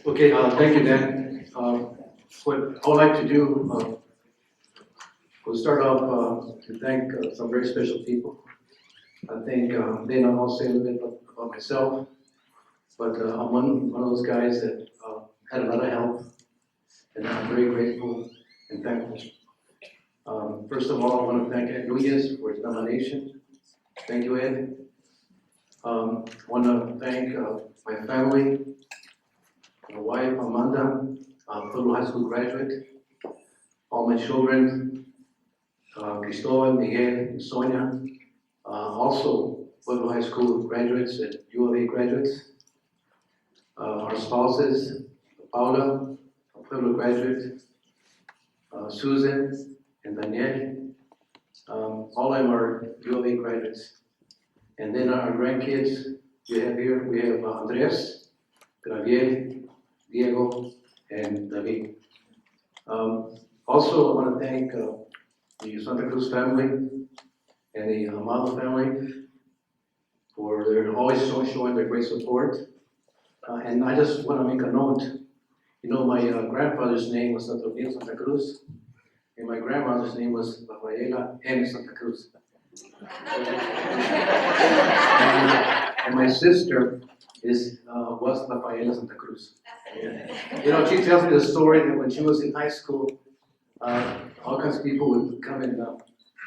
Okay, thank you, Dan. What I would like to do, we'll start off to thank some very special people. I think then I'll say a little bit about myself, but I'm one of those guys that had a lot of help, and I'm very grateful and thankful. First of all, I want to thank Ed Nunez for his nomination. Thank you, Ed. I want to thank my family, my wife, Amanda, Pueblo High School graduate, all my children, Cristobal, Miguel, and Sonia, also Pueblo High School graduates and U of A graduates, our spouses, Paula, a Pueblo graduate, Susan, and Danielle, all of them are U of A graduates. And then our grandkids, we have Andres, Gabriel, Diego, and David. Also, I want to thank the Santa Cruz family and the Amado family for their always showing their great support. And I just want to make a note. You know, my grandfather's name was Saturnino Santa Cruz, and my grandmother's name was Rafaela M. Santa Cruz. And my sister was Rafaela Santa Cruz. You know, she tells me the story that when she was in high school, all kinds of people would come and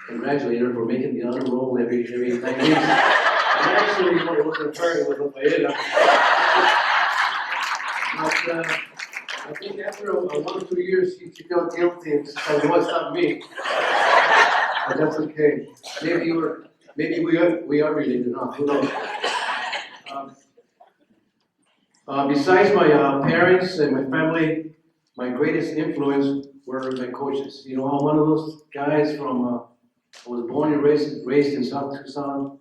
congratulate her for making the honor roll every 9 years. And actually, it wasn't her, it was Rafaela. But I think after 1 or 2 years, she felt guilty and said, "No, it's not me." But that's okay. Maybe we are related, huh? Who knows? Besides my parents and my family, my greatest influence were my coaches. You know, I'm one of those guys from, I was born and raised in South Tucson.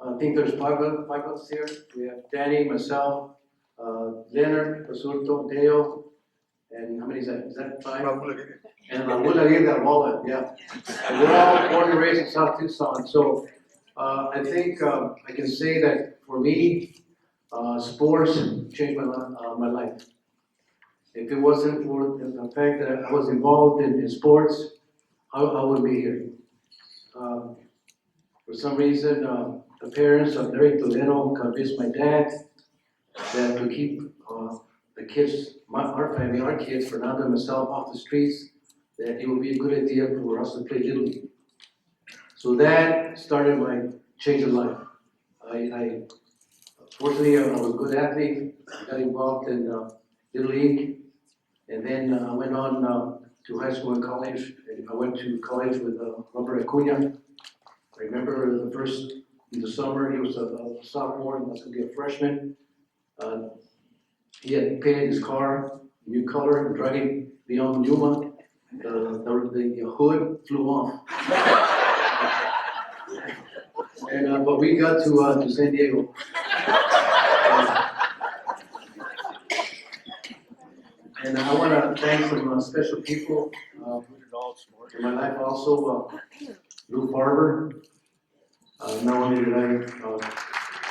I think there's five of us here. We have Danny, myself, Leonard, Basurto, Deo, and how many is that? Is that 5? And LULAC, Wallet, yeah. And we're all born and raised in South Tucson. So I think I can say that for me, sports changed my life. If it wasn't for the fact that I was involved in sports, I wouldn't be here. For some reason, the parents of Larry Toledo convinced my dad that to keep the kids, our family, our kids, Fernando and myself, off the streets, that it would be a good idea for us to play Little League. So that started my change of life. Fortunately, I was a good athlete. I got involved in Little League, and then I went on to high school and college. I went to college with Robert Acuna. I remember in the summer, he was a sophomore and I was going to be a freshman. He had painted his car new color and driving beyond Yuma. The hood flew off. And but we got to San Diego. And I want to thank some special people in my life also. Lou Barber. Not only did I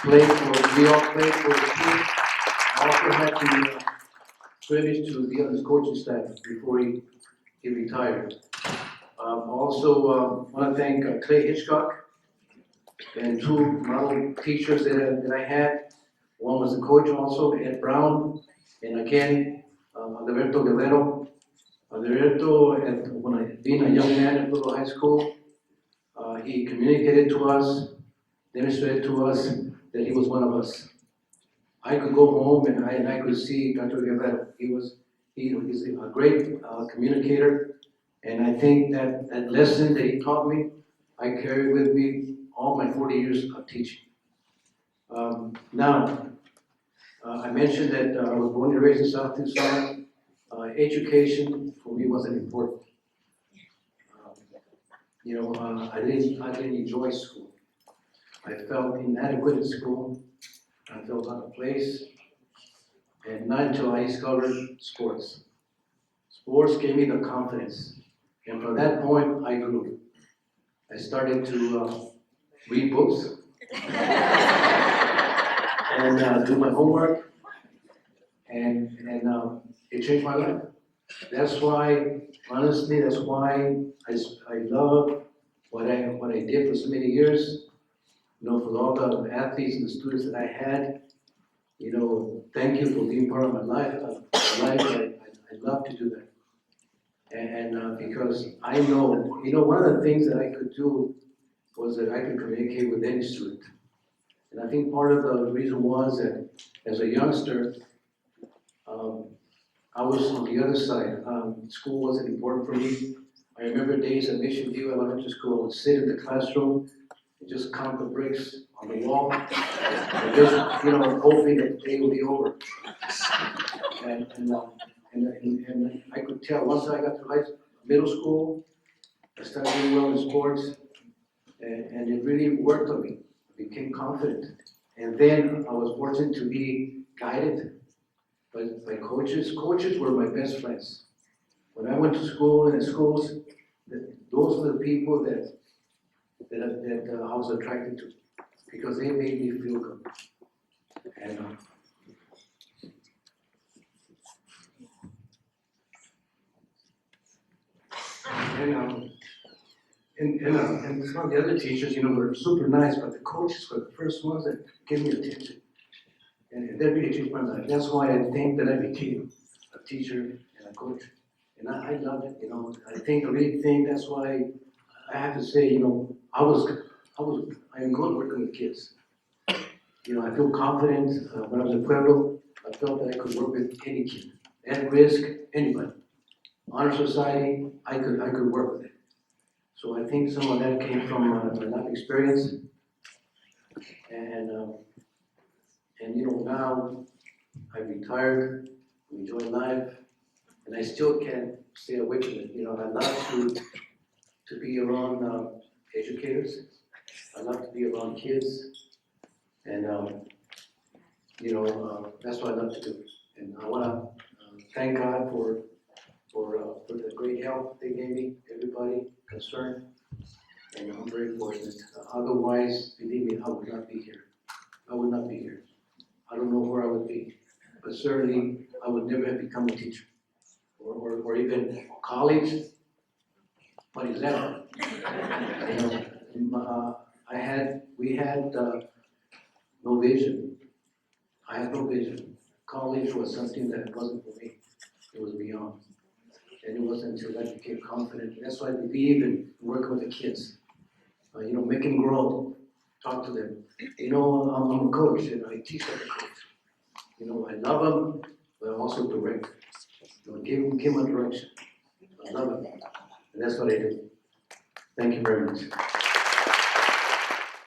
we all played for the team. I also had the privilege to be on his coaching staff before he retired. Also, want to thank Clay Hitchcock and 2 model teachers that I had. One was the coach also, Ed Brown, and again, Alberto Guerrero. Alberto, when being a young man at Pueblo High School, he communicated to us, demonstrated to us that he was one of us. I could go home and I could see Dr. Guerrero. He's a great communicator, and I think that lesson that he taught me, I carry with me all my 40 years of teaching. Now, I mentioned that I was born and raised in South Tucson. Education for me wasn't important. I didn't enjoy school. I felt inadequate in school. I felt out of place. And not until I discovered sports. Sports gave me the confidence. And from that point, I grew. I started to read books and do my homework. and it changed my life. That's why, honestly, that's why I love what I did for so many years. You know, for all the athletes and the students that I had, you know, thank you for being part of my life. I love to do that. And because I know, you know, one of the things that I could do was that I could communicate with any student. And I think part of the reason was that as a youngster, I was on the other side. School wasn't important for me. I remember days at Mission View Elementary School, I would sit in the classroom and just count the bricks on the wall, and just, you know, hoping that the day would be over. And I could tell once I got to middle school, I started doing well in sports, and it really worked on me. I became confident. And then I was fortunate to be guided by coaches. Coaches were my best friends. When I went to school and in schools, those were the people that I was attracted to, because they made me feel good. And some of the other teachers, you know, were super nice, but the coaches were the first ones that gave me attention. And that really changed my life. That's why I think that I became a teacher and a coach. And I love it, you know. I really think that's why I have to say, you know, I'm good working with kids. You know, I feel confident. When I was in Pueblo, I felt that I could work with any kid. At risk, anybody. Honor Society, I could work with it. So I think some of that came from my life experience. And you know, now I've retired, I'm enjoying life, and I still can't stay away from it. You know, I love to be around educators. I love to be around kids, and you know, that's what I love to do. And I want to thank God for the great help they gave me, everybody concerned, and I'm very fortunate. Otherwise, believe me, I would not be here. I would not be here. I don't know where I would be, but certainly I would never have become a teacher, or even college. What is that? You know, we had no vision. I had no vision. College was something that wasn't for me. It was beyond. And it wasn't until I became confident. That's why I believe in working with the kids. You know, make them grow, talk to them. You know, I'm a coach and I teach like a coach. You know, I love them, but I'm also direct. You know, give them a direction. I love them. And that's what I do. Thank you very much.